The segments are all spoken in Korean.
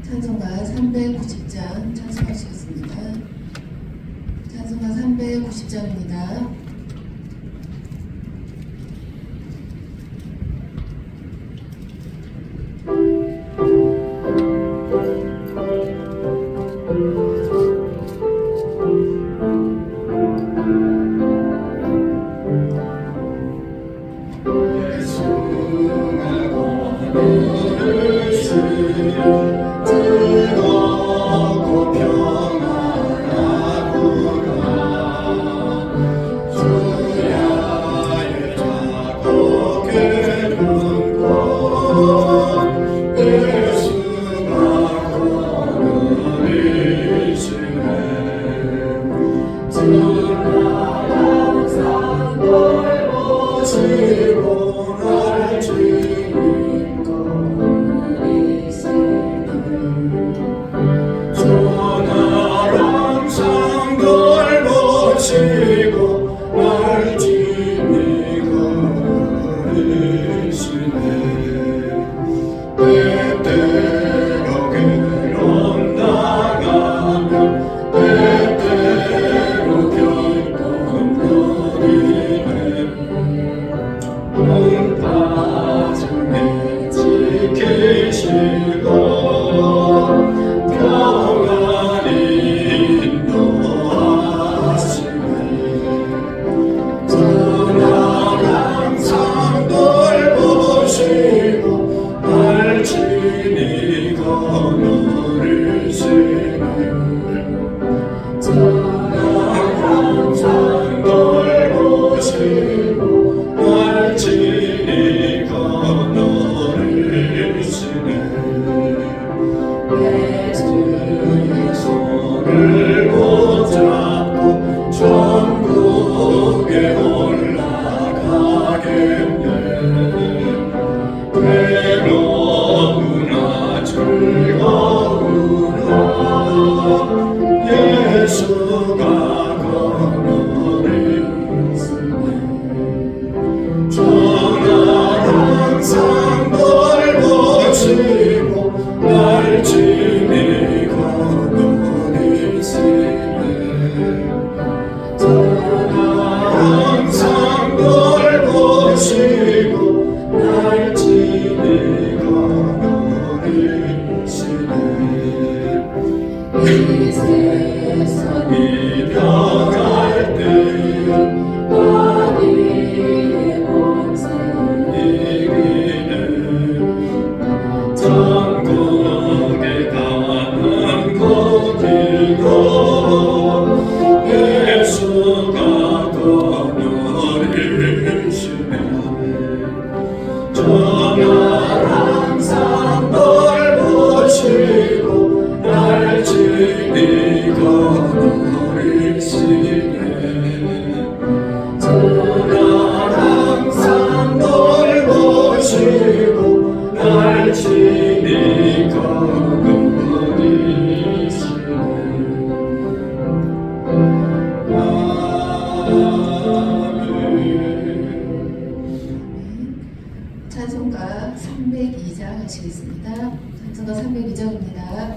찬송가 390장 찬송하시겠습니다. 찬송가 390장입니다. 찬송가 302장 하시겠습니다. 찬송가 302장입니다.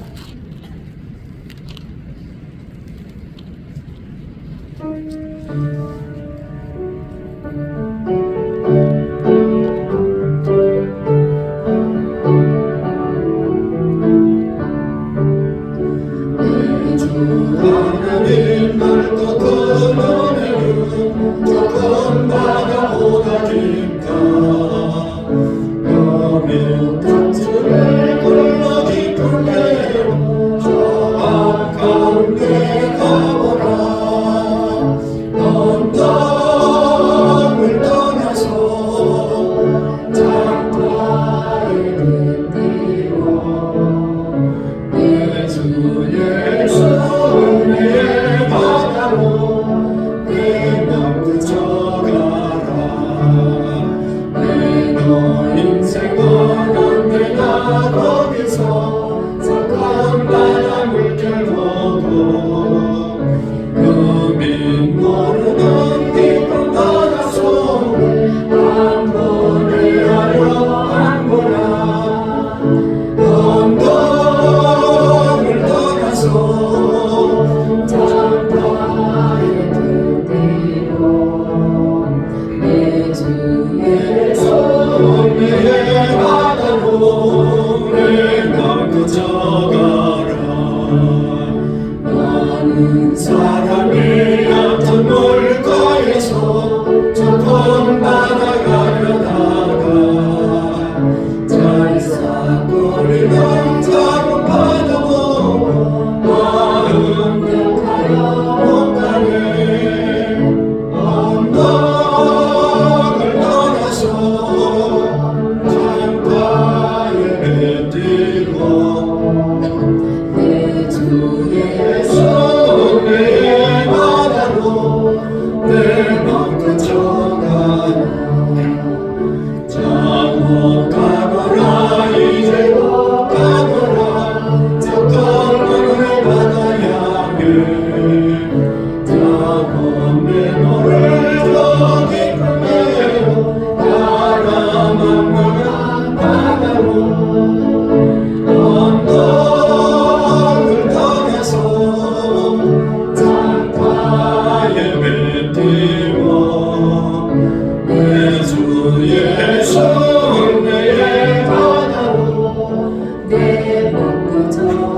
주의 성례의 바다로 내 먹고 전하라.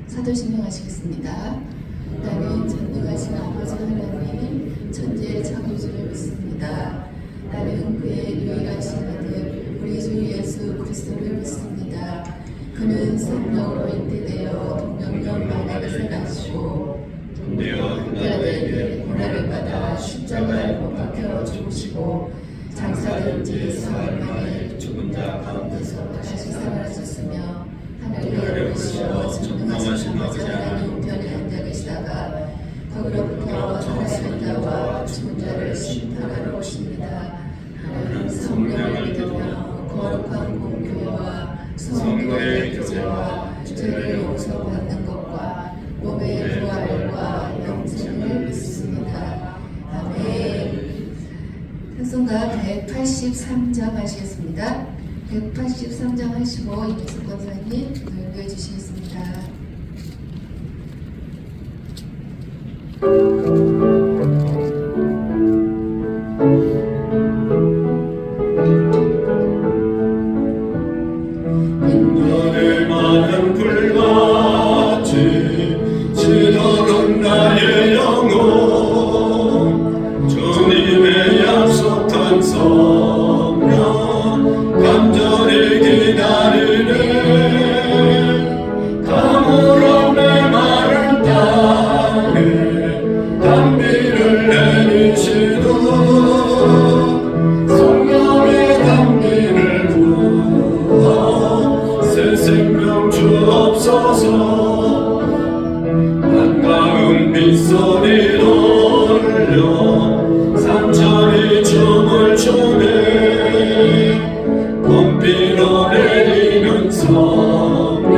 사도신경 하시겠습니다. 나는 전능하신 아버지 하나님 천지의 창조주를 믿습니다. 나는 그의 유일하신 아들 우리 주 예수 그리스도를 믿습니다. 그는 성령으로 잉태되어 동정녀 마리아에게 나시고 본디아에게 고난을 받아 십자가에 못 박혀 죽으시고 장사된 지 사흘 만에 죽은 자 가운데서 다시 살아나셨으며 하늘에 오르시어 전능하신 아버지 하나님 우편에 앉아 계시다가 거기로부터 살아있는 자와 죽은 자를 심판하러 오십니다. 나는 성령을 믿으며 거룩한 공교회와 성도의 교제와 죄를 용서받는 것과 몸의 부활과 영생을 믿습니다. 아멘. 찬송가 183장 하시겠습니다. 183장 하시고 이기숙 권사님 연구해 주시겠습니다. 인간의 많은 불같이 지도는 나의 영혼 주님의 약속한 성령 간절히 기다리네 가물어 내 마른 땅에 단비를 내리시도 성령의 단비를 부어 새 생명 주옵소서 반가운 빗소리 돌려 산천이 춤을 추네 봄비로 내리는 성령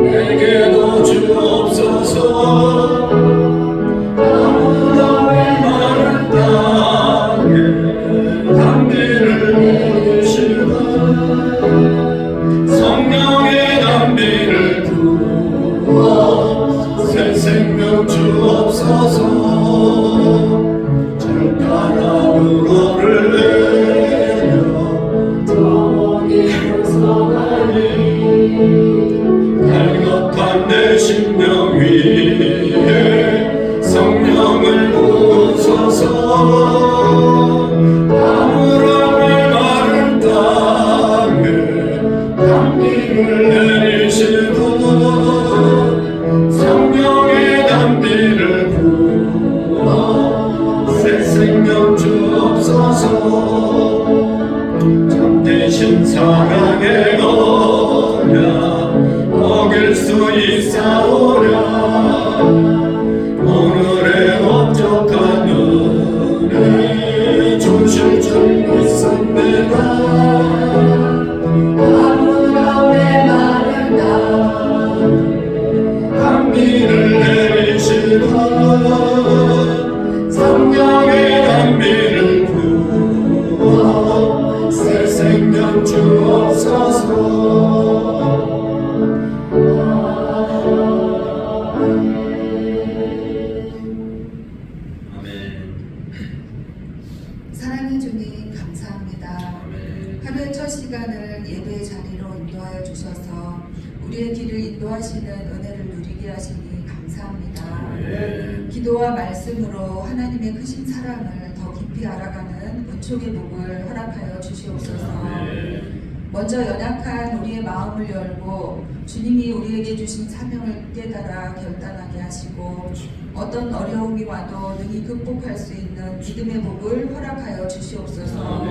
내게도 주옵소서 아무도 메마른 땅에 단비를 내리시고 성령의 단비를 부어 새 생명 주옵소서 철가라 우로를 내려 정원이 서가니 갈급한 내 심령 위에 성령을 부으소서 아무런 메마른 땅에 단비를 내리시고 성령의 단비를 부어 새 생명 주옵소서 참되신 사랑의 언약 먹일 수 있사오랴 오늘의 업적한 은혜 주실 줄 믿습니다 아무런 메마른 땅 단비를 내리시고 성령의 단비를 부어 새 생명 주옵소서 사랑의 주님 감사합니다. 하루의 첫 시간을 예배의 자리로 인도하여 주셔서 우리의 길을 인도하시는 은혜를 누리게 하시니 감사합니다. 기도와 말씀으로 하나님의 크신 사랑을 더 깊이 알아가는 은총의 복을 허락하여 주시옵소서. 먼저 연약한 우리의 마음을 열고 주님이 우리에게 주신 사명을 깨달아 결단하게 하시고 어떤 어려움이 와도 능히 극복할 수 있는 믿음의 복을 허락하여 주시옵소서.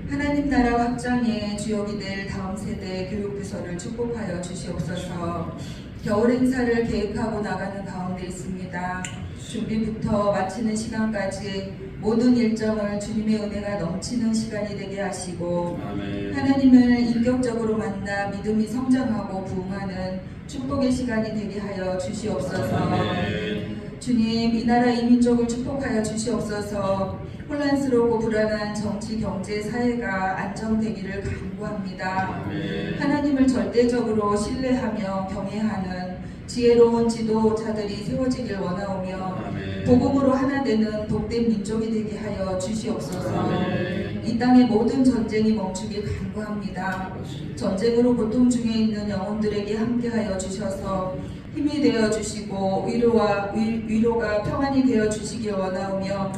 하나님 나라 확장의 주역이 될 다음 세대 교육부서를 축복하여 주시옵소서. 겨울 행사를 계획하고 나가는 가운데 있습니다. 준비부터 마치는 시간까지 모든 일정을 주님의 은혜가 넘치는 시간이 되게 하시고 하나님을 인격적으로 만나 믿음이 성장하고 부흥하는 축복의 시간이 되게 하여 주시옵소서. 주님, 이 나라 이 민족을 축복하여 주시옵소서. 혼란스럽고 불안한 정치, 경제, 사회가 안정되기를 간구합니다. 하나님을 절대적으로 신뢰하며 경외하는 지혜로운 지도자들이 세워지길 원하오며 아멘. 복음으로 하나 되는 복된 민족이 되게 하여 주시옵소서. 아멘. 이 땅의 모든 전쟁이 멈추길 간구합니다. 전쟁으로 고통 중에 있는 영혼들에게 함께하여 주셔서 힘이 되어 주시고 위로가 평안이 되어 주시길 원하오며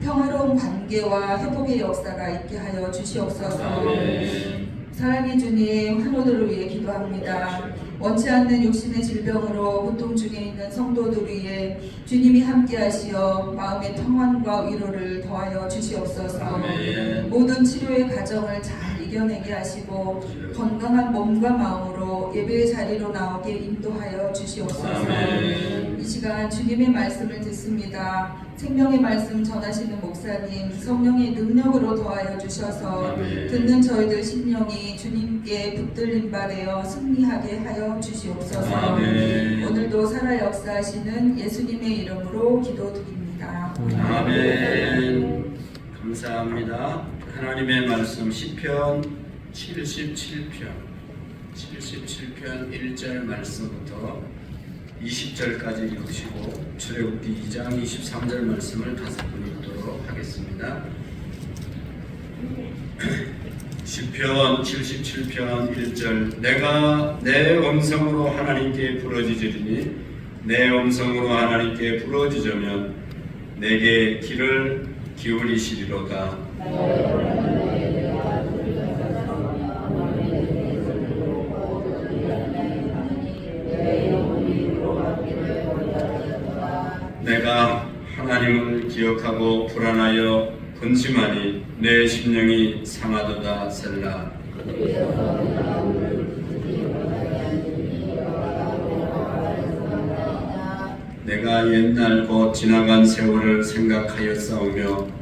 평화로운 관계와 회복의 역사가 있게 하여 주시옵소서. 아멘. 사랑의 주님, 환우들을 위해 기도합니다. 원치 않는 육신의 질병으로 고통 중에 있는 성도들 위해 주님이 함께하시어 마음의 평안과 위로를 더하여 주시옵소서. 아멘. 모든 치료의 과정을 잘 이겨내게 하시고 건강한 몸과 마음으로 예배의 자리로 나오게 인도하여 주시옵소서. 아멘. 이 시간 주님의 말씀을 듣습니다. 생명의 말씀 전하시는 목사님, 성령의 능력으로 더하여 주셔서 아멘. 듣는 저희들 심령이 주님께 붙들림 바되어 승리하게 하여 주시옵소서. 아멘. 오늘도 살아 역사하시는 예수님의 이름으로 기도드립니다. 아멘. 감사합니다. 하나님의 말씀 시편 77편 1절 말씀부터 20절까지 읽으시고 출애굽기 2장 23절 말씀을 5분 읽도록 하겠습니다. 시편 77편 1절 내가 내 음성으로 하나님께 부르짖으리니 내 음성으로 하나님께 부르짖으면 내게 귀를 기울이시리로다. 내가 하나님을 기억하고 불안하여 근심하니 내 심령이 상하도다. 셀라. 내가 옛날 곧 지나간 세월을 생각하였사오며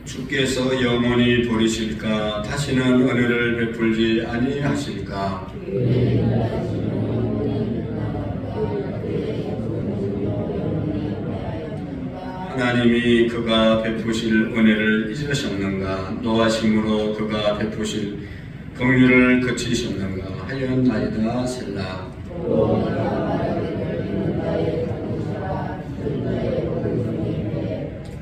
주께서 영원히 버리실까? 다시는 은혜를 베풀지 아니하실까? 하나님이 그가 베푸실 은혜를 잊으셨는가? 노하심으로 그가 베푸실 긍휼을 그치셨는가? 하였나이다. 셀라.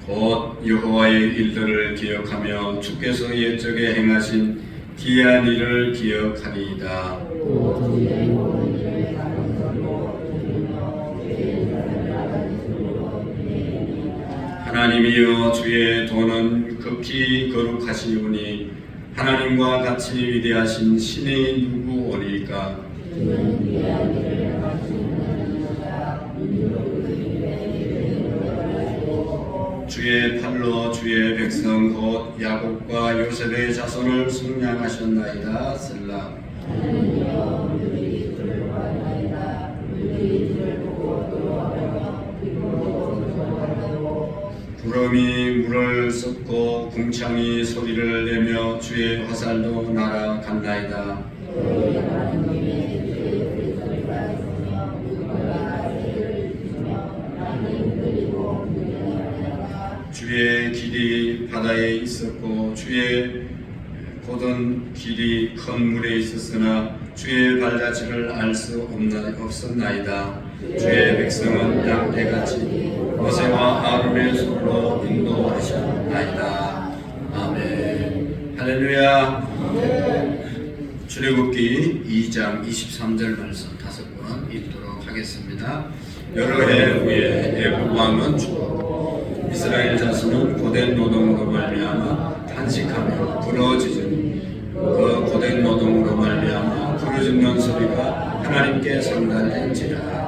곧 여호와의 일들을 기억하며 주께서 옛적에 행하신 기이한 일을 기억하리이다. 하나님이여 주의 도는 극히 거룩하시오니 하나님과 같이 위대하신 신이 누구오리까? 주의 팔로 주의 백성 곧 야곱과 요셉의 자손을 승량하셨나이다. 셀라. 구름이 물을 쏟고 궁창이 소리를 내며 주의 화살도 날아갔나이다. 주의 길이 바다에 있었고 주의 곧은 길이 큰 물에 있었으나 주의 발자취를 알 수 없었나이다. 주의 백성은 양떼같이 모세와 아론의 손으로 인도하셨나이다. 아멘. 할렐루야. 출애굽기 2장 23절 말씀 5번 읽도록 하겠습니다. 여러 해 후에 애굽 왕은 죽었고 이스라엘 자손은 고된 노동으로 말미암아 탄식하며 부러지더니 그 고된 노동으로 말미암아 부르짖는 소리가 하나님께 상달된지라.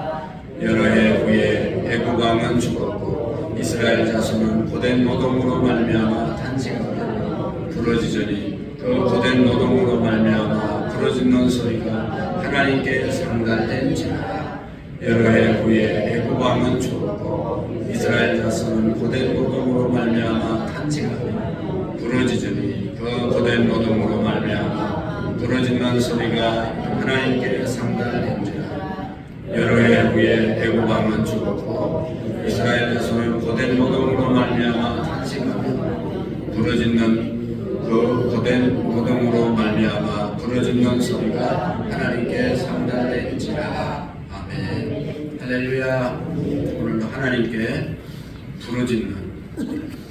여러 해 후에 애굽 왕은 죽었고 이스라엘 자손은 고된 노동으로 말미암아 탄식하며 부러지더니 그 고된 노동으로 말미암아 부러짖는 소리가 하나님께 상달된지라. 여러 해 후에 애굽 왕은 죽었고 이스라엘 자손은 고된 노동으로 말미암아 탄식하며 부러지더니 그 고된 노동으로 말미암아 부러지는 소리가 하나님께 상달된지라. 여러 해 후에 애굽 왕은 죽었고 이스라엘 자손은 고된 노동으로 말미암아 탄식하며 부러지는 그 고된 노동으로 말미암아 부러지는 소리가 하나님께 상달될지라. 아멘. 할렐루야. 오늘도 하나님께 부러지는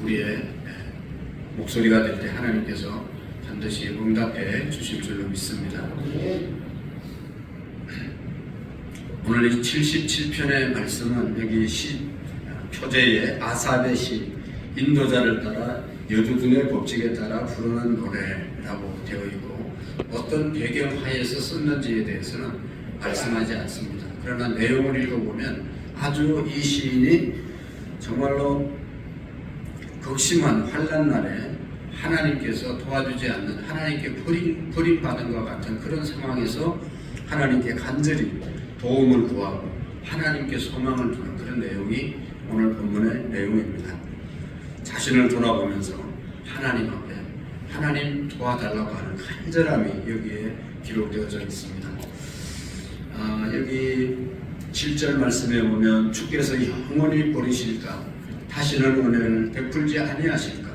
우리의 목소리가 될 때 하나님께서 반드시 응답해 주실 줄로 믿습니다. 오늘 이 77편의 말씀은 여기 표제의 아삽의 시, 인도자를 따라 여두둔의 법칙에 따라 부르는 노래라고 되어 있고, 어떤 배경하에서 썼는지에 대해서는 말씀하지 않습니다. 그러나 내용을 읽어보면 아주 이 시인이 정말로 극심한 환난 날에 하나님께서 도와주지 않는, 하나님께 버림받은 것 같은 그런 상황에서 하나님께 간절히 도움을 구하고 하나님께 소망을 두는 그런 내용이 오늘 본문의 내용입니다. 자신을 돌아보면서 하나님 앞에 하나님 도와달라고 하는 간절함이 여기에 기록되어져 있습니다. 여기 7절 말씀에 보면 주께서 영원히 버리실까, 다시는 은혜를 베풀지 아니하실까,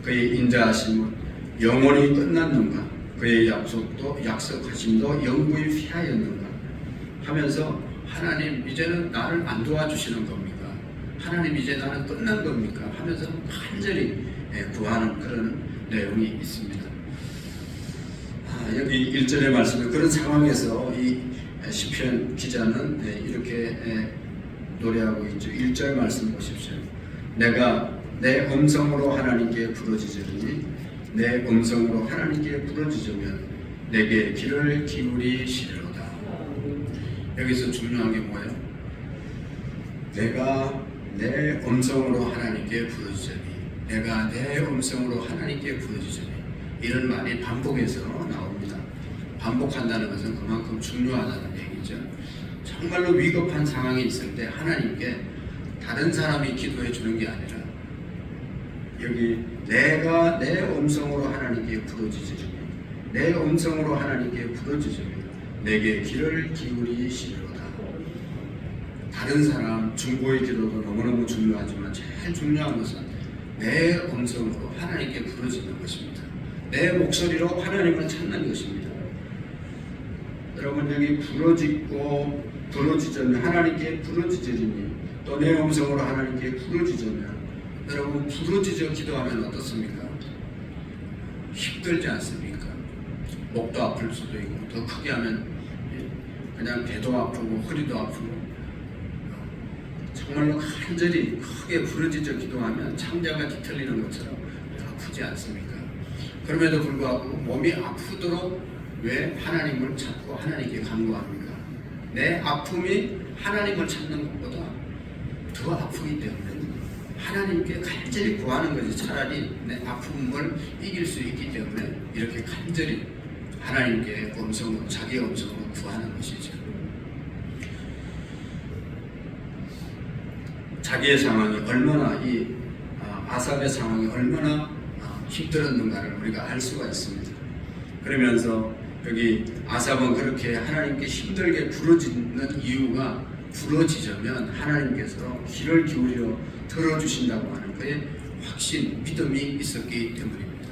그의 인자하심은 영원히 끝났는가, 그의 약속하심도 영구히 피하였는가 하면서 하나님 이제는 나를 안 도와주시는 겁니까? 하나님 이제 나는 끝난 겁니까? 하면서 간절히 구하는 그런 내용이 있습니다. 여기 1절의 말씀에 그런 상황에서 이 시편 기자는 이렇게 노래하고 있죠. 1절 말씀 보십시오. 내가 내 음성으로 하나님께 부르짖으니 내 음성으로 하나님께 부르짖으면 내게 귀를 기울이시리로다. 여기서 중요한 게 뭐예요? 내가 내 음성으로 하나님께 부르짖으니, 내가 내 음성으로 하나님께 부르짖으니, 이런 말이 반복해서 나옵니다. 반복한다는 것은 그만큼 중요하다는 얘기죠. 정말로 위급한 상황이 있을 때 하나님께 다른 사람이 기도해 주는 게 아니라 여기 내가 내 음성으로 하나님께 부르짖으니, 내 음성으로 하나님께 부르짖으니 내게 귀를 기울이시리로다. 다른 사람 중보의 기도도 너무너무 중요하지만 제일 중요한 것은 내 음성으로 하나님께 부르짖는 것입니다. 내 목소리로 하나님을 찾는 것입니다. 여러분, 여기 부르짖으면 하나님께 부르짖으니, 또 내 음성으로 하나님께 부르짖으면, 여러분 부르짖어 기도하면 어떻습니까? 힘들지 않습니까? 목도 아플 수도 있고, 더 크게 하면 그냥 배도 아프고 허리도 아프고, 정말로 간절히 크게 부르짖어 기도하면 창자가 뒤틀리는 것처럼 아프지 않습니까? 그럼에도 불구하고 몸이 아프도록 왜 하나님을 찾고 하나님께 간구합니까? 내 아픔이 하나님을 찾는 것보다 더 아프기 때문에 하나님께 간절히 구하는 것이 차라리 내 아픔을 이길 수 있기 때문에 이렇게 간절히 하나님께 음성으로, 자기의 음성으로 구하는 것이죠. 자기의 상황이 얼마나, 이 아삽의 상황이 얼마나 힘들었는가를 우리가 알 수가 있습니다. 그러면서 여기 아삽은 그렇게 하나님께 힘들게 부르짖는 이유가, 부르짖으면 하나님께서 귀를 기울여 들어주신다고 하는 그의 확신, 믿음이 있었기 때문입니다.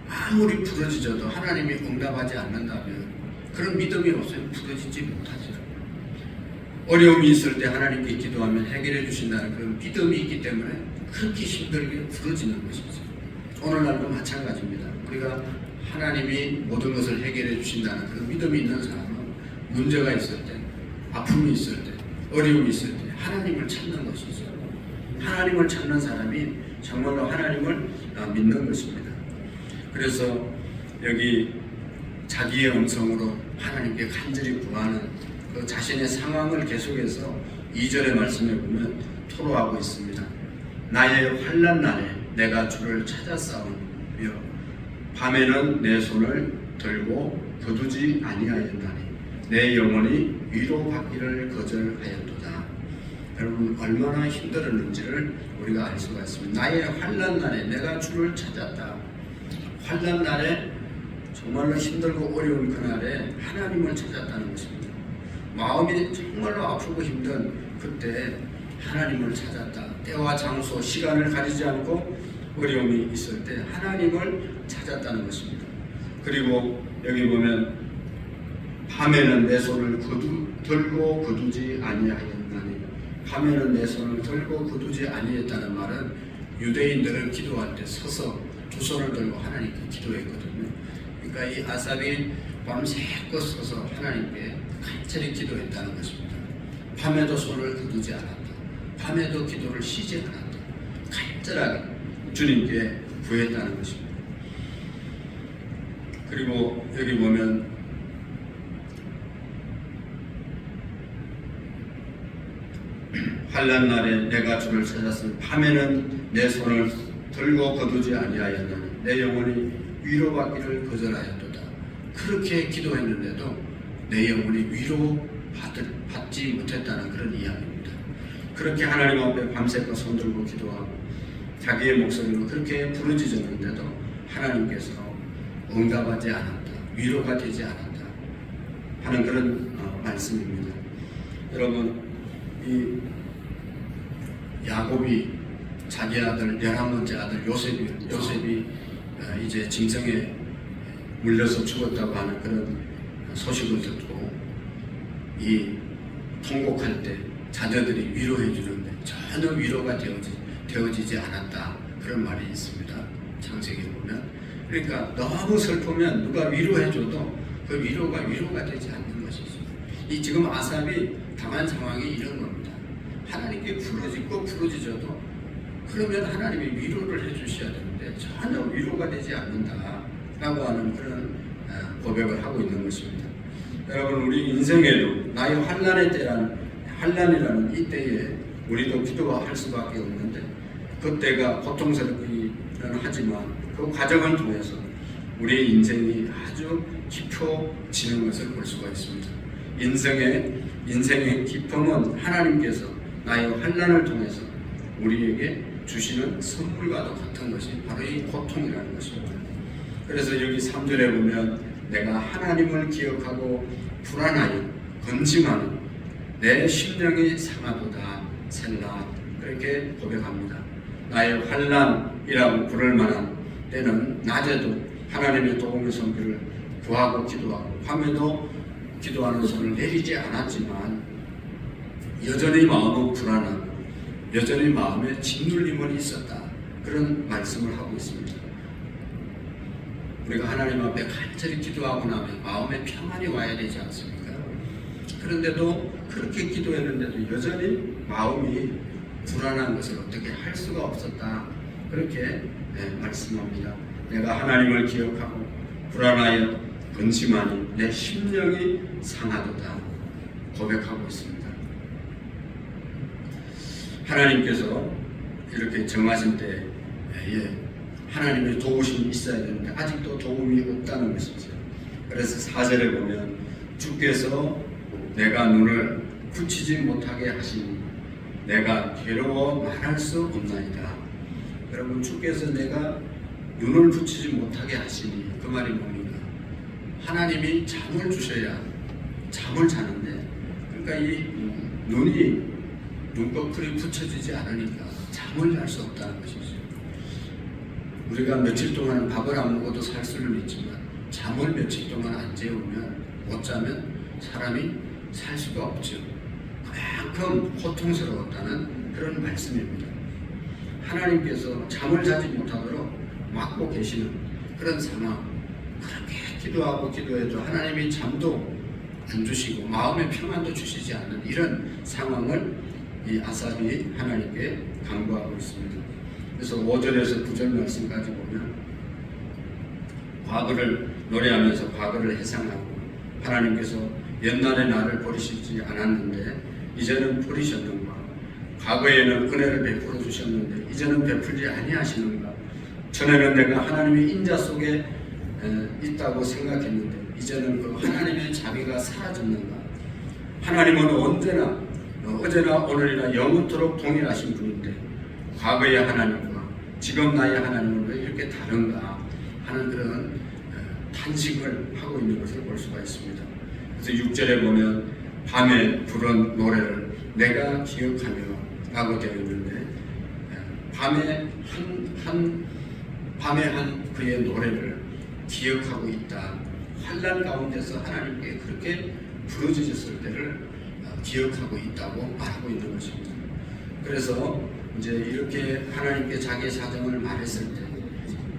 아무리 부르짖어도 하나님이 응답하지 않는다면 그런 믿음이 없으면 부르짖지 못하죠. 어려움이 있을 때 하나님께 기도하면 해결해 주신다는 그런 믿음이 있기 때문에 그렇게 힘들게 부르짖는 것이죠. 오늘날도 마찬가지입니다. 우리가 하나님이 모든 것을 해결해 주신다는 그런 믿음이 있는 사람은 문제가 있을 때, 아픔이 있을 때, 어려움이 있을 때 하나님을 찾는 것이죠. 하나님을 찾는 사람이 정말로 하나님을 믿는 것입니다. 그래서 여기 자기의 음성으로 하나님께 간절히 구하는 그 자신의 상황을 계속해서 2절의 말씀에 보면 토로하고 있습니다. 나의 환난 날에 내가 주를 찾아 싸우며 밤에는 내 손을 들고 거두지 아니하였나니 내 영혼이 위로받기를 거절하였도다. 여러분, 얼마나 힘들었는지를 우리가 알 수가 있습니다. 나의 환난 날에 내가 주를 찾았다. 환난 날에 정말로 힘들고 어려운 그날에 하나님을 찾았다는 것입니다. 마음이 정말로 아프고 힘든 그때 하나님을 찾았다. 때와 장소, 시간을 가리지 않고 어려움이 있을 때 하나님을 찾았다는 것입니다. 그리고 여기 보면 밤에는 내 손을 들고 거두지 아니하였나니, 밤에는 내 손을 들고 거두지 아니했다는 말은 유대인들은 기도할 때 서서 두 손을 들고 하나님께 기도했거든요. 그러니까 이 아삽이 밤새껏 서서 하나님께 간절히 기도했다는 것입니다. 밤에도 손을 거두지 않았다. 밤에도 기도를 쉬지 않았다. 간절하게 주님께 구했다는 것입니다. 그리고 여기 보면 환난 날에 내가 주를 찾았으니 밤에는 내 손을 들고 거두지 아니하였나니 내 영혼이 위로받기를 거절하였도다. 그렇게 기도했는데도 내 영혼이 위로받지 못했다는 그런 이야기입니다. 그렇게 하나님 앞에 밤새껏 손들고 기도하고 자기의 목소리로 그렇게 부르짖었는데도 하나님께서 응답하지 않았다, 위로가 되지 않았다 하는 그런 말씀입니다. 여러분, 이 야곱이 자기 아들 11번째 아들 요셉이 이제 징성에 물려서 죽었다고 하는 그런 소식을 듣고 이 통곡할 때 자녀들이 위로해 주는데 전혀 위로가 되어지지 않았다, 그런 말이 있습니다. 창세기에 보면. 그러니까 너무 슬프면 누가 위로해줘도 그 위로가 되지 않는 것이죠. 이 지금 아삽이 당한 상황이 이런 겁니다. 하나님께 부르짖어도 그러면 하나님이 위로를 해주셔야 되는데 전혀 위로가 되지 않는다라고 하는 그런 고백을 하고 있는 것입니다. 여러분, 우리 인생에도 나의 환난이라는 이 때에 우리도 기도할 수밖에 없는데, 그때가 고통스럽기는 하지만 그 과정을 통해서 우리의 인생이 아주 깊어지는 것을 볼 수가 있습니다. 인생의 기쁨은 하나님께서 나의 환난을 통해서 우리에게 주시는 선물과도 같은 것이 바로 이 고통이라는 것입니다. 그래서 여기 3절에 보면 내가 하나님을 기억하고 불안하여 근심하니 내 심령이 상하도다 셀라, 그렇게 고백합니다. 나의 환난이라고 부를 만한 때는 낮에도 하나님의 도움의 손길을 구하고 기도하고 밤에도 기도하는 손을 내리지 않았지만 여전히 마음은 불안하고 여전히 마음에 짓눌림은 있었다, 그런 말씀을 하고 있습니다. 우리가 하나님 앞에 간절히 기도하고 나면 마음에 평안이 와야 되지 않습니까? 그런데도 그렇게 기도했는데도 여전히 마음이 불안한 것을 어떻게 할 수가 없었다, 그렇게 말씀합니다. 내가 하나님을 기억하고 불안하여 근심하니 내 심령이 상하도다 고백하고 있습니다. 하나님께서 이렇게 정하신 때에 하나님의 도우심이 있어야 되는데 아직도 도움이 없다는 것이죠. 그래서 4절에 보면 주께서 내가 눈을 붙이지 못하게 하시니 내가 괴로워 말할 수 없나이다. 여러분, 주께서 내가 눈을 붙이지 못하게 하시니 그 말이 뭡니까? 하나님이 잠을 주셔야 잠을 자는데, 그러니까 이 눈이 눈꺼풀이 붙여지지 않으니까 잠을 잘 수 없다는 것이죠. 우리가 며칠 동안 밥을 안 먹어도 살 수는 있지만 잠을 며칠 동안 안 재우면, 못 자면 사람이 살 수가 없죠. 그만큼 고통스러웠다는 그런 말씀입니다. 하나님께서 잠을 자지 못하도록 막고 계시는 그런 상황, 그렇게 기도하고 기도해도 하나님이 잠도 안 주시고 마음의 평안도 주시지 않는 이런 상황을 이 아삽이 하나님께 간구하고 있습니다. 그래서 5절에서 9절 말씀까지 보면 과거를 노래하면서 과거를 회상하고, 하나님께서 옛날에 나를 버리시지 않았는데 이제는 버리셨는가? 과거에는 은혜를 베풀어 주셨는데 이제는 베풀지 아니하시는가? 전에는 내가 하나님의 인자 속에 있다고 생각했는데 이제는 그 하나님의 자비가 사라졌는가? 하나님은 언제나 어제나 오늘이나 영원토록 동일하신 분인데 과거의 하나님과 지금 나의 하나님은 왜 이렇게 다른가 하는 그런 탄식을 하고 있는 것을 볼 수가 있습니다. 그래서 6절에 보면 밤에 부른 노래를 내가 기억하며 라고 되어 있는데 밤에 한 그의 노래를 기억하고 있다. 환난 가운데서 하나님께 그렇게 부르짖었을 때를 기억하고 있다고 말하고 있는 것입니다. 그래서 이제 이렇게 하나님께 자기의 사정을 말했을 때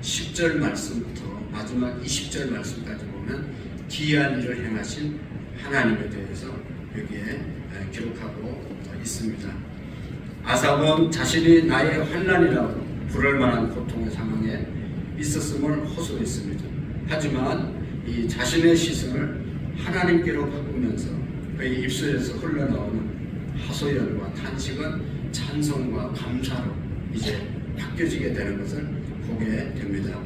10절 말씀부터 마지막 20절 말씀까지 보면 기이한 일을 행하신 하나님에 대해서 여기에 기록하고 있습니다. 아삽은 자신이 나의 환난이라고 부를 만한 고통의 상황에 있었음을 호소했습니다. 하지만 이 자신의 시선을 하나님께로 바꾸면서 그의 입술에서 흘러나오는 하소연과 탄식은 찬송과 감사로 이제 바뀌어지게 되는 것을 보게 됩니다.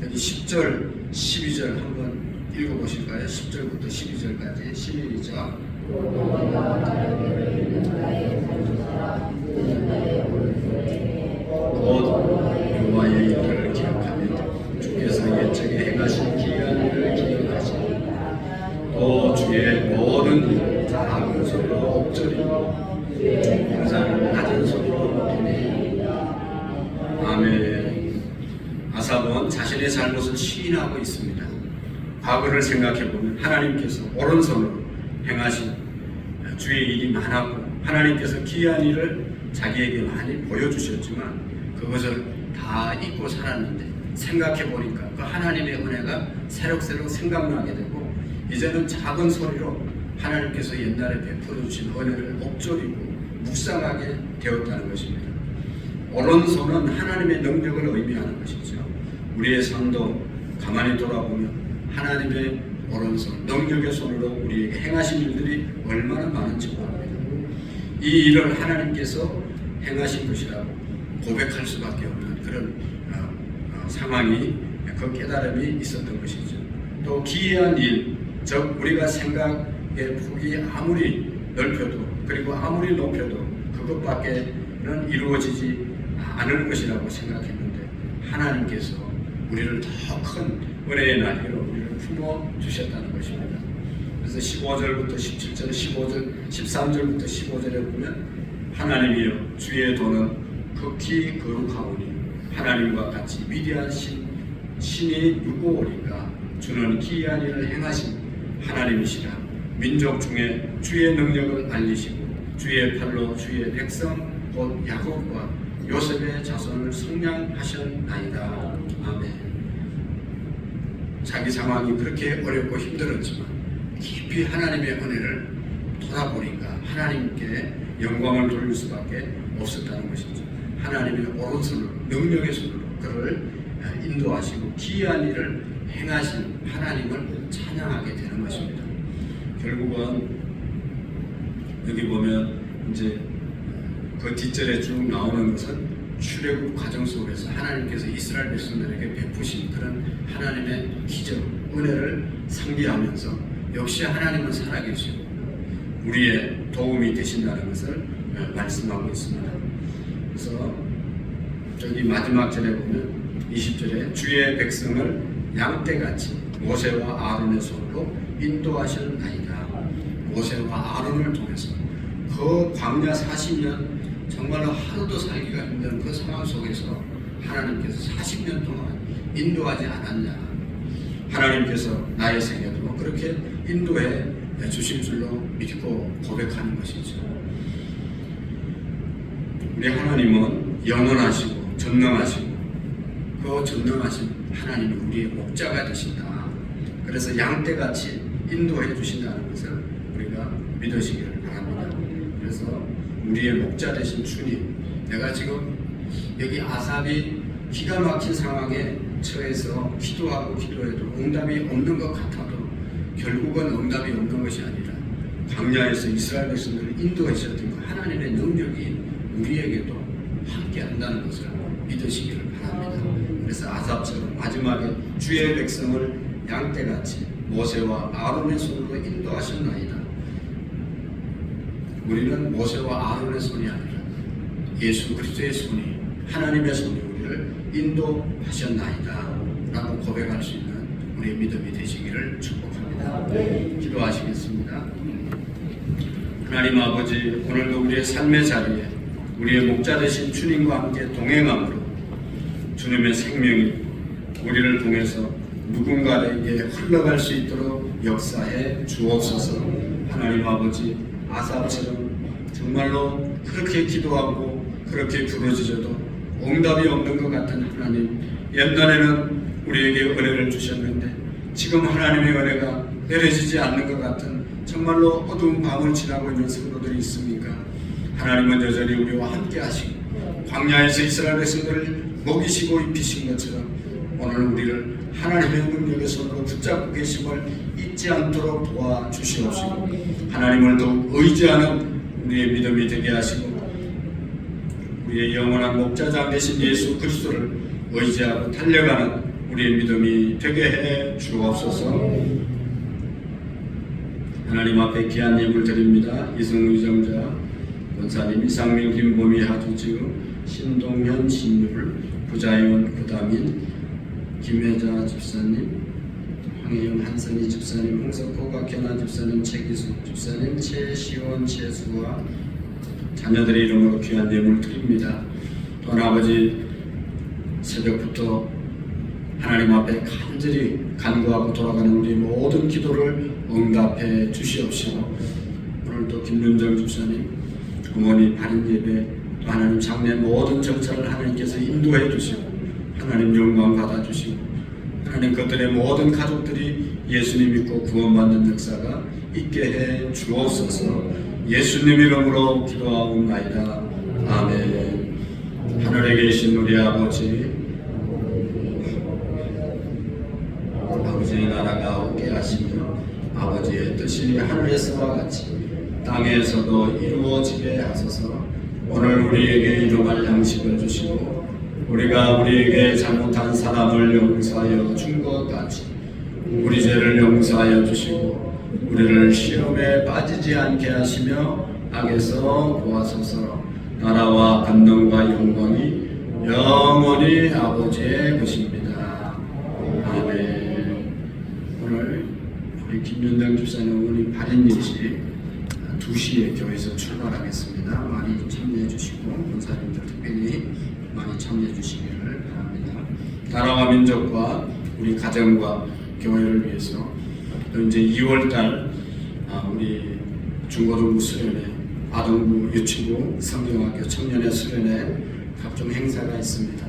여기 10절, 12절 한번 읽어보실까요? 10절부터 12절까지 시작. 곧 여호와의 일을 기억하며 주께서 옛적에 행하신 기이한 일을 기억하시니 또 주의 모든 일을 작은 소리로 엎드리고 영상을 낮은 소리로 부르니 아멘. 아삽은 자신의 잘못을 시인하고 있습니다. 과거를 생각해보면 하나님께서 오른손으로 행하신 주의 일이 많았고 하나님께서 기이한 일을 자기에게 많이 보여주셨지만 그것을 다 잊고 살았는데 생각해보니까 그 하나님의 은혜가 새록새록 생각나게 되고 이제는 작은 소리로 하나님께서 옛날에 베풀어 주신 은혜를 엎조리고 묵상하게 되었다는 것입니다. 오른손은 하나님의 능력을 의미하는 것이죠. 우리의 삶도 가만히 돌아보면 하나님의 오른손, 능력의 손으로 우리에게 행하신 일들이 얼마나 많은지 모릅니다. 이 일을 하나님께서 행하신 것이라고 고백할 수밖에 없는 그런 상황이, 그 깨달음이 있었던 것이죠. 또 기이한 일, 즉 우리가 생각의 폭이 아무리 넓혀도 그리고 아무리 높여도 그것밖에는 이루어지지 않을 것이라고 생각했는데 하나님께서 우리를 더 큰 은혜의 날개로 우리를 품어 주셨다는 것입니다. 그래서 15절부터 17절, 15절, 13절부터 15절에 보면 하나님이여 주의 도는 극히 거룩하오니 하나님과 같이 위대한 신이 누구오리까 주는 기이한 일을 행하신 하나님이시라. 민족 중에 주의 능력을 알리시고 주의 팔로 주의 백성 곧 야곱과 요셉의 자손을 성량하셨나이다. 아멘. 자기 상황이 그렇게 어렵고 힘들었지만 깊이 하나님의 은혜를 돌아보니까 하나님께 영광을 돌릴 수밖에 없었다는 것이죠. 하나님의 오른손으로 능력의 손으로 그를 인도하시고 기이한 일을 행하신 하나님을 찬양하게 되는 것입니다. 결국은 여기 보면 이제 그 뒷절에 쭉 나오는 것은 출애굽 과정 속에서 하나님께서 이스라엘 백성들에게 베푸신 그런 하나님의 기적, 은혜를 상기하면서 역시 하나님은 살아계시고 우리의 도움이 되신다는 것을 말씀하고 있습니다. 그래서 저기 마지막 절에 보면 20절에 주의 백성을 양떼같이 모세와 아론의 손으로 인도하셨나이다. 모세와 아론을 통해서 그 광야 40년 정말로 하루도 살기가 힘든 그 상황 속에서 하나님께서 40년 동안 인도하지 않았냐. 하나님께서 나의 생애도 그렇게 인도해 주신 줄로 믿고 고백하는 것이죠. 우리 하나님은 영원하시고 전능하시고 그 전능하신 하나님이 우리의 목자가 되신다. 그래서 양떼같이 인도해 주신다는 것을 우리가 믿으시기를 바랍니다. 그래서 우리의 목자 되신 주님, 내가 지금 여기 아삽이 기가 막힌 상황에 처해서 기도하고 기도해도 응답이 없는 것 같아도 결국은 응답이 없는 것이 아니라 광야에서 이스라엘 백성들을 인도하셨던 그 하나님의 능력이 우리에게도 함께 한다는 것을 믿으시기를 바랍니다. 그래서 아삽처럼 마지막에 주의 백성을 양떼같이 모세와 아론의 손으로 인도하셨나이다. 우리는 모세와 아론의 손이 아니라 예수 그리스도의 손이, 하나님의 손이 우리를 인도하셨나이다 라고 고백할 수 있는 우리의 믿음이 되시기를 축복합니다. 기도하시겠습니다. 하나님 아버지, 오늘도 우리의 삶의 자리에 우리의 목자 되신 주님과 함께 동행함으로 주님의 생명이 우리를 통해서 누군가에게 흘러갈 수 있도록 역사해 주옵소서. 하나님 아버지, 아삽처럼 정말로 그렇게 기도하고 그렇게 부르짖어도 응답이 없는 것 같은 하나님, 옛날에는 우리에게 은혜를 주셨는데 지금 하나님의 은혜가 내려지지 않는 것 같은 정말로 어두운 밤을 지나고 있는 성도들이 있습니까? 하나님은 여전히 우리와 함께 하시고 광야에서 이스라엘 백성들을 먹이시고 입히신 것처럼 오늘 우리를 하나님의 능력의 손으로 붙잡고 계심을 잊지 않도록 도와주시옵시고 하나님을 더욱 의지하는 우리의 믿음이 되게 하시고 우리의 영원한 목자장 되신 예수 그리스도를 의지하고 달려가는 우리의 믿음이 되게 해 주옵소서. 하나님 앞에 귀한 예물 드립니다. 이승우 유정자 권사님, 이상민, 김보미, 하주지우, 신동현, 신율, 부자연, 구다민, 김혜자 집사님, 황혜영, 한선희 집사님, 홍석호, 박현아 집사님, 최기수 집사님, 최시원, 최수와 자녀들의 이름으로 귀한 예물 드립니다. 또한 아버지, 새벽부터 하나님 앞에 간절히 간구하고 돌아가는 우리 모든 기도를 응답해 주시옵시고 오늘도 김윤정 집사님 어머니 발인 예배 또 하나님 장례 모든 절차를 하나님께서 인도해 주시고 하나님 영광 받아 주시고 하나님 그들의 모든 가족들이 예수님 믿고 구원받는 역사가 있게 해 주옵소서. 예수님 이름으로 기도하옵나이다. 아멘. 하늘에 계신 우리 아버지, 아버지의 나라가 오게 하시며 아버지의 뜻이 하늘에서와 같이 땅에서도 이루어지게 하소서. 오늘 우리에게 일용할 양식을 주시고 우리가 우리에게 잘못한 사람을 용서하여 준 것 같이 우리 죄를 용서하여 주시고 우리를 시험에 빠지지 않게 하시며 악에서 구하소서. 나라와 권능과 영광이 영원히 아버지의 것입니다. 아멘. 오늘 우리 김윤정 집사님 어머니 발인일식 2시에 교회에서 출발하겠습니다. 많이 참여해 주시고 권사님들 특별히 많이 참여해 주시기를 바랍니다. 나라와 민족과 우리 가정과 교회를 위해서 또 이제 2월달 우리 중고등부 수련회, 아동부, 유치부, 성경학교 청년회 수련회 각종 행사가 있습니다.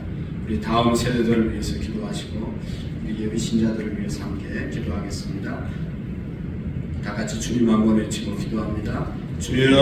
우리 다음 세대들을 위해서 기도하시고 우리 예비 신자들을 위해서 함께 기도하겠습니다. 다 같이 주님 한번 외치고 기도합니다. 주여